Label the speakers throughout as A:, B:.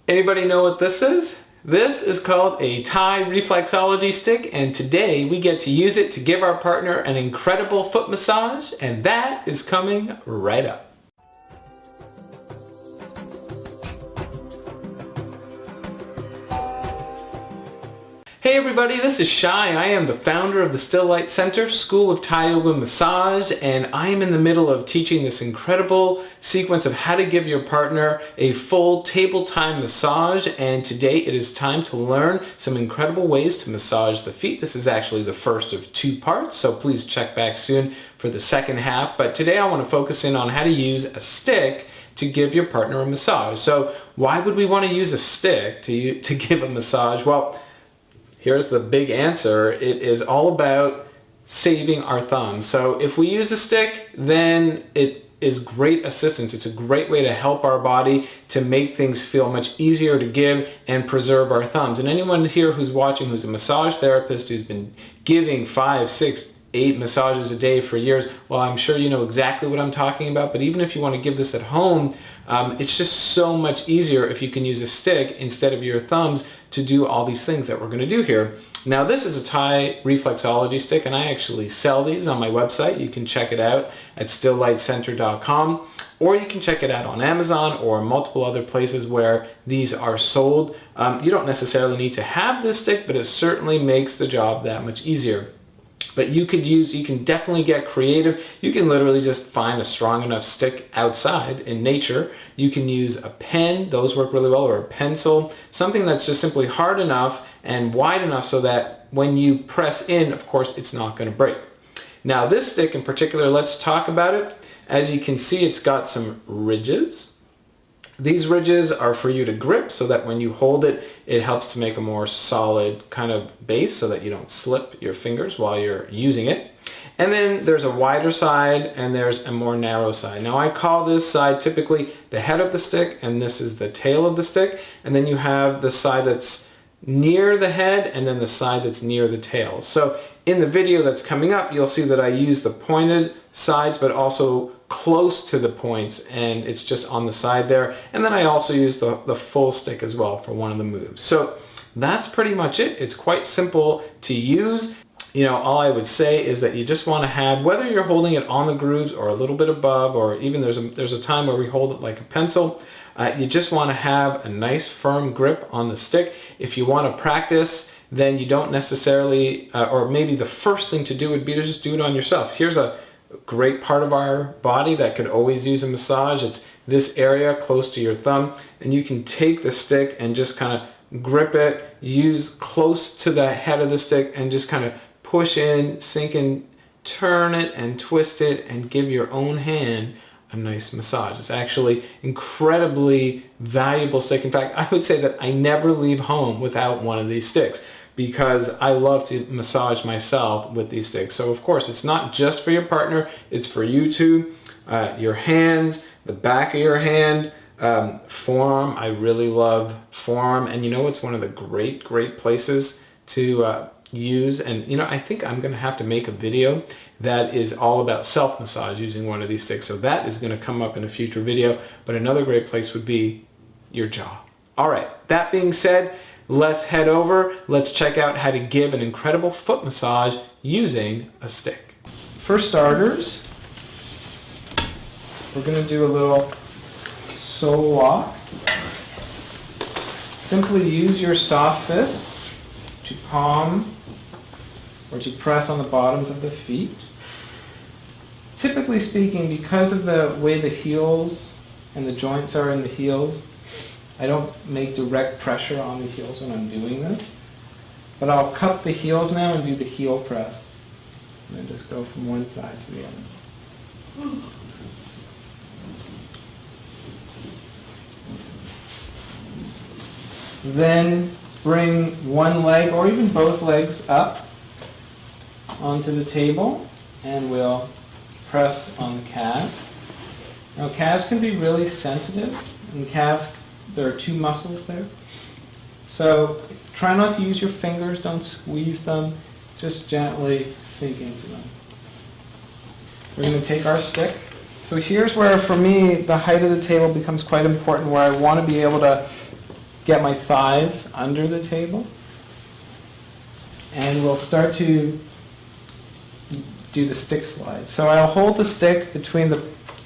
A: Anybody know what this is? This is called a Thai Reflexology stick, and today we get to use it to give our partner an incredible foot massage, and that is coming right up. Hey everybody, this is Shai. I am the founder of the Still Light Center, School of Thai Yoga Massage, and I am in the middle of teaching this incredible sequence of how to give your partner a full table time massage, and today it is time to learn some incredible ways to massage the feet. This is actually the first of two parts, so please check back soon for the second half, but today I want to focus in on how to use a stick to give your partner a massage. So why would we want to use a stick to give a massage? Well, here's the big answer. It is all about saving our thumbs. So if we use a stick, then it is great assistance. It's a great way to help our body to make things feel much easier to give and preserve our thumbs. And anyone here who's watching who's a massage therapist who's been giving 5, 6, 8 massages a day for years, well, I'm sure you know exactly what I'm talking about, but even if you want to give this at home, it's just so much easier if you can use a stick instead of your thumbs to do all these things that we're going to do here. Now, this is a Thai Reflexology stick, and I actually sell these on my website. You can check it out at stilllightcenter.com, or you can check it out on Amazon or multiple other places where these are sold. You don't necessarily need to have this stick, but it certainly makes the job that much easier. But you can definitely get creative. You can literally just find a strong enough stick outside in nature. You can use a pen, those work really well, or a pencil, something that's just simply hard enough and wide enough so that when you press in, of course, it's not going to break. Now this stick in particular, let's talk about it. As you can see, it's got some ridges. These ridges are for you to grip so that when you hold it, it helps to make a more solid kind of base so that you don't slip your fingers while you're using it. And then there's a wider side and there's a more narrow side. Now I call this side typically the head of the stick, and this is the tail of the stick. And then you have the side that's near the head and then the side that's near the tail. So in the video that's coming up, you'll see that I use the pointed sides but also close to the points, and it's just on the side there. And then I also use the full stick as well for one of the moves. So that's pretty much it. It's quite simple to use. You know, all I would say is that you just want to have, whether you're holding it on the grooves or a little bit above, or even there's a time where we hold it like a pencil, you just want to have a nice firm grip on the stick. If you want to practice, then you don't necessarily, or maybe the first thing to do would be to just do it on yourself. Here's a great part of our body that could always use a massage. It's this area close to your thumb, and you can take the stick and just kind of grip it, use close to the head of the stick, and just kind of push in, sink in, turn it and twist it, and give your own hand a nice massage. It's actually incredibly valuable stick. In fact, I would say that I never leave home without one of these sticks, because I love to massage myself with these sticks. So of course, it's not just for your partner, it's for you too. Your hands, the back of your hand, forearm. I really love forearm, and you know it's one of the great places to use. And you know, I think I'm going to have to make a video that is all about self-massage using one of these sticks. So that is going to come up in a future video, but another great place would be your jaw. All right, that being said, let's head over. Let's check out how to give an incredible foot massage using a stick. For starters, we're going to do a little sole lock. Simply use your soft fists to palm or to press on the bottoms of the feet. Typically speaking, because of the way the heels and the joints are in the heels, I don't make direct pressure on the heels when I'm doing this, but I'll cup the heels now and do the heel press. And then just go from one side to the other. Then bring one leg or even both legs up onto the table, and we'll press on the calves. Now calves can be really sensitive, and calves, there are two muscles there. So try not to use your fingers, don't squeeze them, just gently sink into them. We're going to take our stick. So here's where, for me, the height of the table becomes quite important, where I want to be able to get my thighs under the table. And we'll start to do the stick slide. So I'll hold the stick between the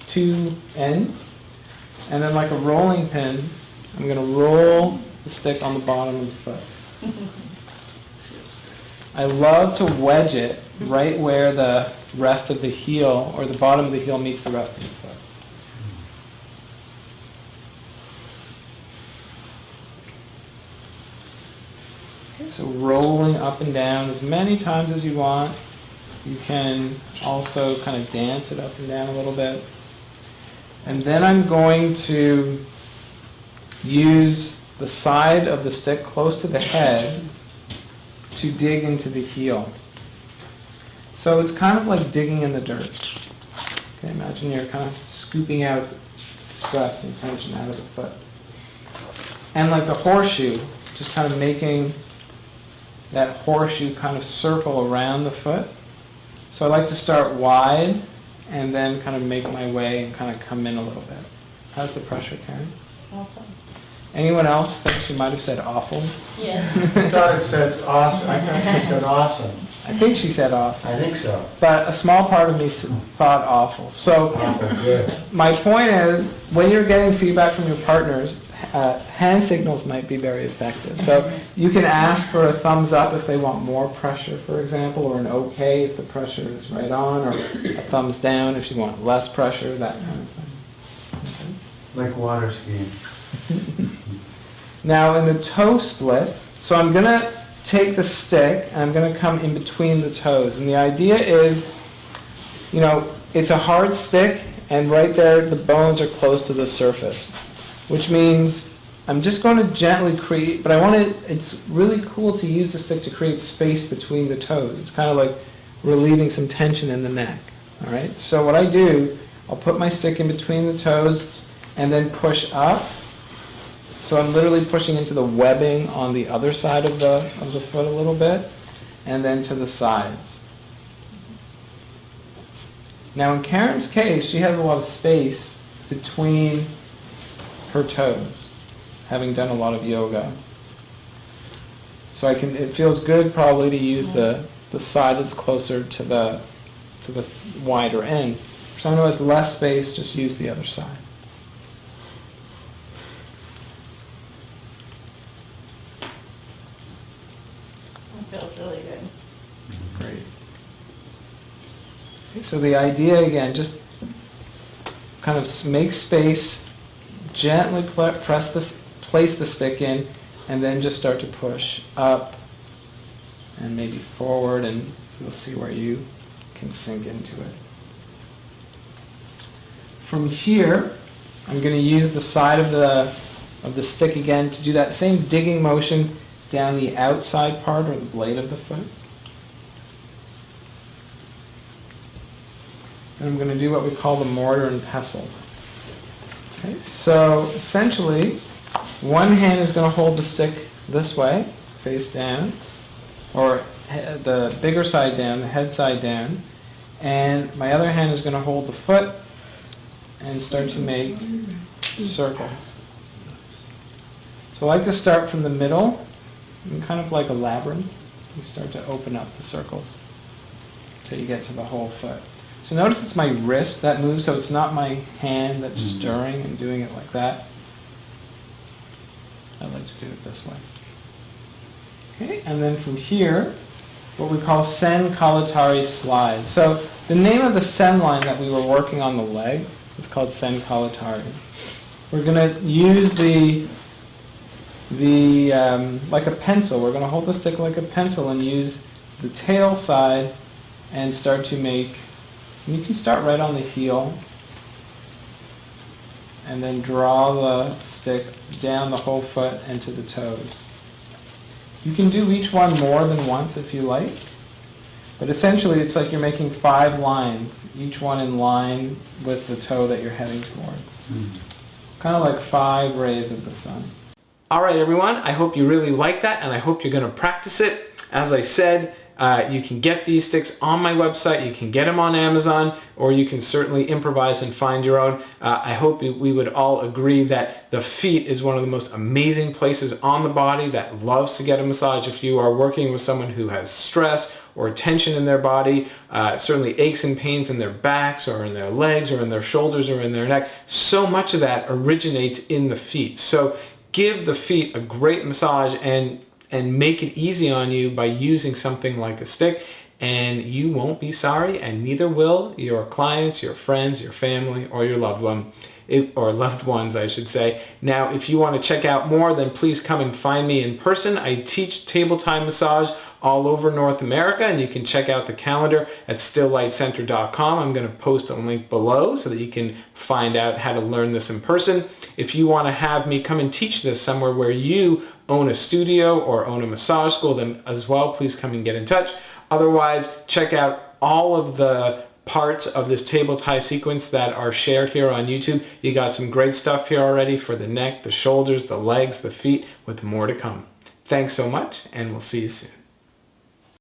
A: two ends, and then like a rolling pin, I'm going to roll the stick on the bottom of the foot. I love to wedge it right where the rest of the heel, or the bottom of the heel, meets the rest of the foot. Okay, so rolling up and down as many times as you want. You can also kind of dance it up and down a little bit. And then I'm going to use the side of the stick close to the head to dig into the heel. So it's kind of like digging in the dirt. Okay, imagine you're kind of scooping out stress and tension out of the foot. And like a horseshoe, just kind of making that horseshoe kind of circle around the foot. So I like to start wide and then kind of make my way and kind of come in a little bit. How's the pressure, Karen?
B: Awesome.
A: Anyone else think she might have said awful?
B: Yes.
C: I thought it said awesome. I thought it said awesome.
A: I think she said awesome.
C: I think so.
A: But a small part of me thought awful. So
C: Awful, good.
A: my point is, when you're getting feedback from your partners, hand signals might be very effective. So you can ask for a thumbs up if they want more pressure, for example, or an okay if the pressure is right on, or a thumbs down if you want less pressure, that kind of thing. Okay.
C: Like water skiing.
A: Now in the toe split, so I'm going to take the stick and I'm going to come in between the toes. And the idea is, you know, it's a hard stick and right there the bones are close to the surface, which means I'm just going to gently create, but it's really cool to use the stick to create space between the toes. It's kind of like relieving some tension in the neck. All right? So what I do, I'll put my stick in between the toes and then push up. So I'm literally pushing into the webbing on the other side of the foot a little bit, and then to the sides. Now in Karen's case, she has a lot of space between her toes, having done a lot of yoga. So it feels good probably to use the side that's closer to the wider end. For someone who has less space, just use the other side.
B: Feels really good.
A: Great. Okay, so the idea again, just kind of make space, gently place the stick in, and then just start to push up and maybe forward, and you'll see where you can sink into it. From here, I'm going to use the side of the stick again to do that same digging motion down the outside part or the blade of the foot. And I'm going to do what we call the mortar and pestle. Okay, so essentially, one hand is going to hold the stick this way, face down, or the bigger side down, the head side down, and my other hand is going to hold the foot and start to make circles. So I like to start from the middle, and kind of like a labyrinth. You start to open up the circles until you get to the whole foot. So notice it's my wrist that moves, so it's not my hand that's stirring and doing it like that. I like to do it this way. Okay, and then from here, what we call sen kalatari slide. So the name of the sen line that we were working on the legs is called sen kalatari. We're going to use like a pencil. We're going to hold the stick like a pencil and use the tail side and start to make, and you can start right on the heel and then draw the stick down the whole foot and to the toes. You can do each one more than once if you like, but essentially it's like you're making 5 lines, each one in line with the toe that you're heading towards. Kind of like 5 rays of the sun. All right, everyone, I hope you really like that, and I hope you're going to practice it. As I said, You can get these sticks on my website, you can get them on Amazon, or you can certainly improvise and find your own. I hope we would all agree that the feet is one of the most amazing places on the body that loves to get a massage. If you are working with someone who has stress or tension in their body, certainly aches and pains in their backs or in their legs or in their shoulders or in their neck, so much of that originates in the feet. So give the feet a great massage and make it easy on you by using something like a stick, and you won't be sorry, and neither will your clients, your friends, your family, or your loved ones, I should say. Now, if you want to check out more, then please come and find me in person. I teach table time massage all over North America, and you can check out the calendar at stilllightcenter.com. I'm going to post a link below so that you can find out how to learn this in person. If you want to have me come and teach this somewhere where you own a studio or own a massage school, then as well, please come and get in touch. Otherwise, check out all of the parts of this table tie sequence that are shared here on YouTube. You got some great stuff here already for the neck, the shoulders, the legs, the feet, with more to come. Thanks so much, and we'll see you soon.